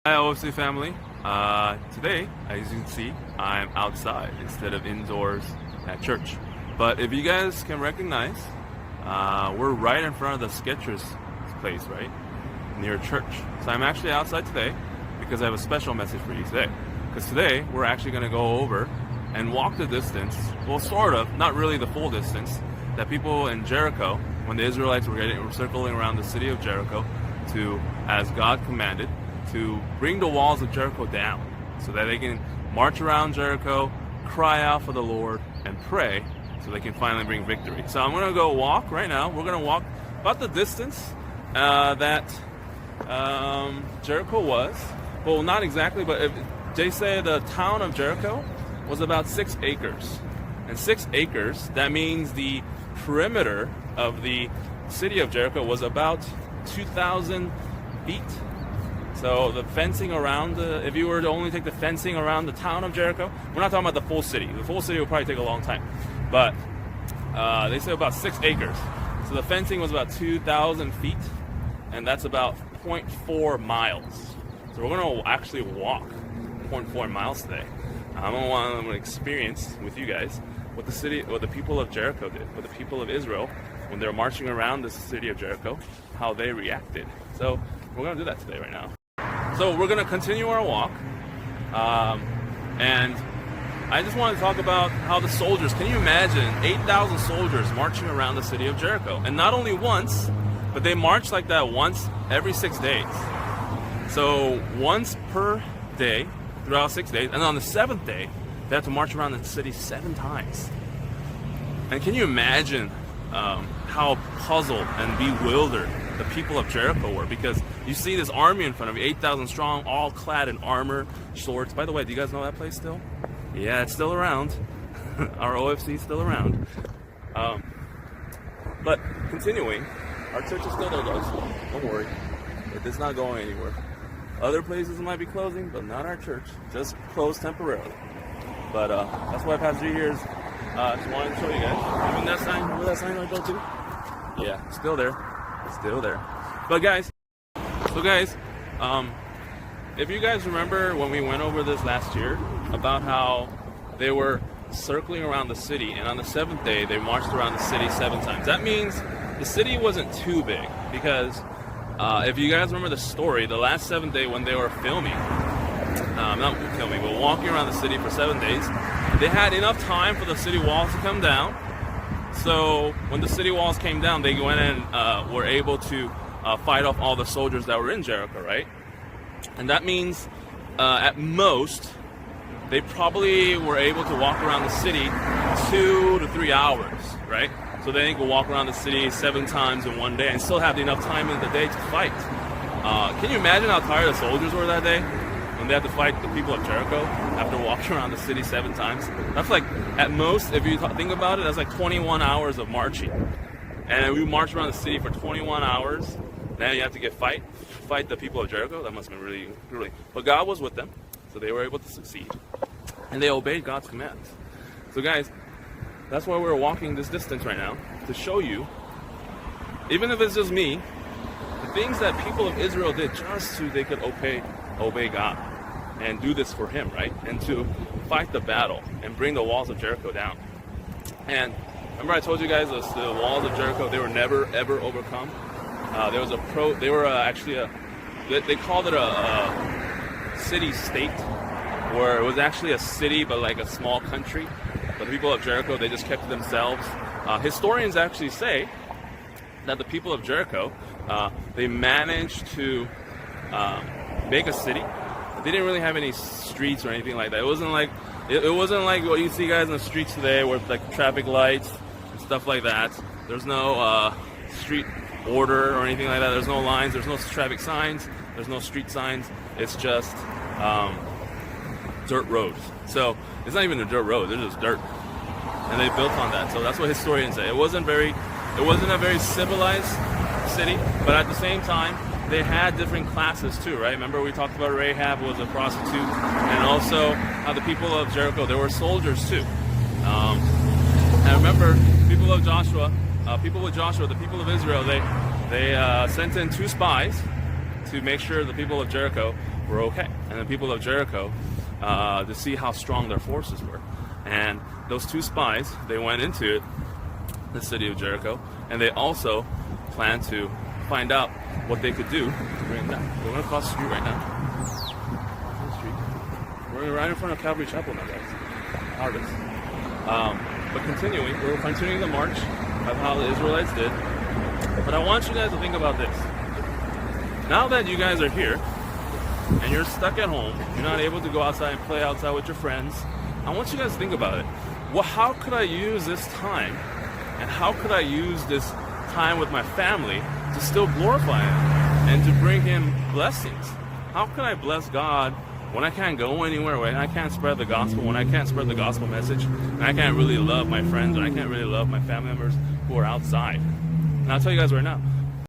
Hi OFC family. Today, as you can see, I'm outside instead of indoors at church. But if you guys can recognize, we're right in front of the Skechers place, right? Near church. So I'm actually outside today because I have a special message for you today. Because today, we're actually going to go over and walk the distance, well sort of, not really the full distance, that people in Jericho, when the Israelites were circling around the city of Jericho to, as God commanded, to bring the walls of Jericho down so that they can march around Jericho, cry out for the Lord, and pray so they can finally bring victory. So I'm going to go walk right now. We're going to walk about the distance that Jericho was. Well, not exactly, but they say the town of Jericho was about 6 acres. And 6 acres, that means the perimeter of the city of Jericho was about 2,000 feet. So the fencing around, if you were to only take the fencing around the town of Jericho, we're not talking about the full city. The full city will probably take a long time. But they say about 6 acres. So the fencing was about 2,000 feet, and that's about 0.4 miles. So we're going to actually walk 0.4 miles today. I'm going to want to experience with you guys what the people of Jericho did, what the people of Israel, when they're marching around the city of Jericho, how they reacted. So we're going to do that today right now. So we're going to continue our walk, and I just want to talk about how the soldiers, can you imagine 8,000 soldiers marching around the city of Jericho? And not only once, but they march like that once every 6 days. So once per day throughout 6 days, and on the 7th day, they have to march around the city 7 times. And can you imagine how puzzled and bewildered the people of Jericho were, because you see this army in front of you, 8,000 strong, all clad in armor, swords. By the way, do you guys know that place still? Yeah, it's still around. Our OFC is still around. But continuing, our church is still there, guys. Don't worry, it is not going anywhere. Other places might be closing, but not our church. Just closed temporarily. But that's why Pastor here just wanted to show you guys. Even that sign, remember that sign I go to? Yeah, still there. Still there. But guys, if you guys remember when we went over this last year about how they were circling around the city, and on the 7th day they marched around the city 7 times. That means the city wasn't too big, because if you guys remember the story, the last 7th day when they were walking around the city for 7 days, they had enough time for the city walls to come down. So when the city walls came down, they went and were able to fight off all the soldiers that were in Jericho, right? And that means at most, they probably were able to walk around the city 2 to 3 hours, right? So they could walk around the city 7 times in one day and still have enough time in the day to fight. Can you imagine how tired the soldiers were that day? When they had to fight the people of Jericho after walking around the city 7 times. That's like, at most, if you think about it, that's like 21 hours of marching. And we marched around the city for 21 hours. Then you have to fight the people of Jericho. That must have been really, really. But God was with them, so they were able to succeed. And they obeyed God's commands. So guys, that's why we're walking this distance right now, to show you, even if it's just me, the things that people of Israel did just so they could obey God and do this for Him, right? And to fight the battle and bring the walls of Jericho down. And remember I told you guys the walls of Jericho, they were never ever overcome. They called it a city-state, where it was actually a city but like a small country. But the people of Jericho, they just kept to themselves. Historians actually say that the people of Jericho, they managed to make a city. They didn't really have any streets or anything like that. It wasn't like what you see guys in the streets today, with like traffic lights and stuff like that. There's no street order or anything like that. There's no lines. There's no traffic signs. There's no street signs. It's just dirt roads. So it's not even a dirt road. They're just dirt, and they built on that. So that's what historians say. It wasn't a very civilized city, but at the same time, they had different classes too, right? Remember we talked about Rahab was a prostitute, and also how the people of Jericho, they were soldiers too. And remember, people with Joshua, the people of Israel, they sent in 2 spies to make sure the people of Jericho were okay. And the people of Jericho, to see how strong their forces were. And those two spies, they went into the city of Jericho, and they also planned to find out what they could do to bring them down. We're going to cross the street right now. We're right in front of Calvary Chapel now, guys. Harvest. But we're continuing the march of how the Israelites did. But I want you guys to think about this. Now that you guys are here, and you're stuck at home, you're not able to go outside and play outside with your friends, I want you guys to think about it. Well, how could I use this time, and how could I use this time with my family to still glorify Him and to bring Him blessings? How can I bless God when I can't go anywhere, when I can't spread the gospel, when I can't spread the gospel message, and I can't really love my friends, and I can't really love my family members who are outside? And I'll tell you guys right now,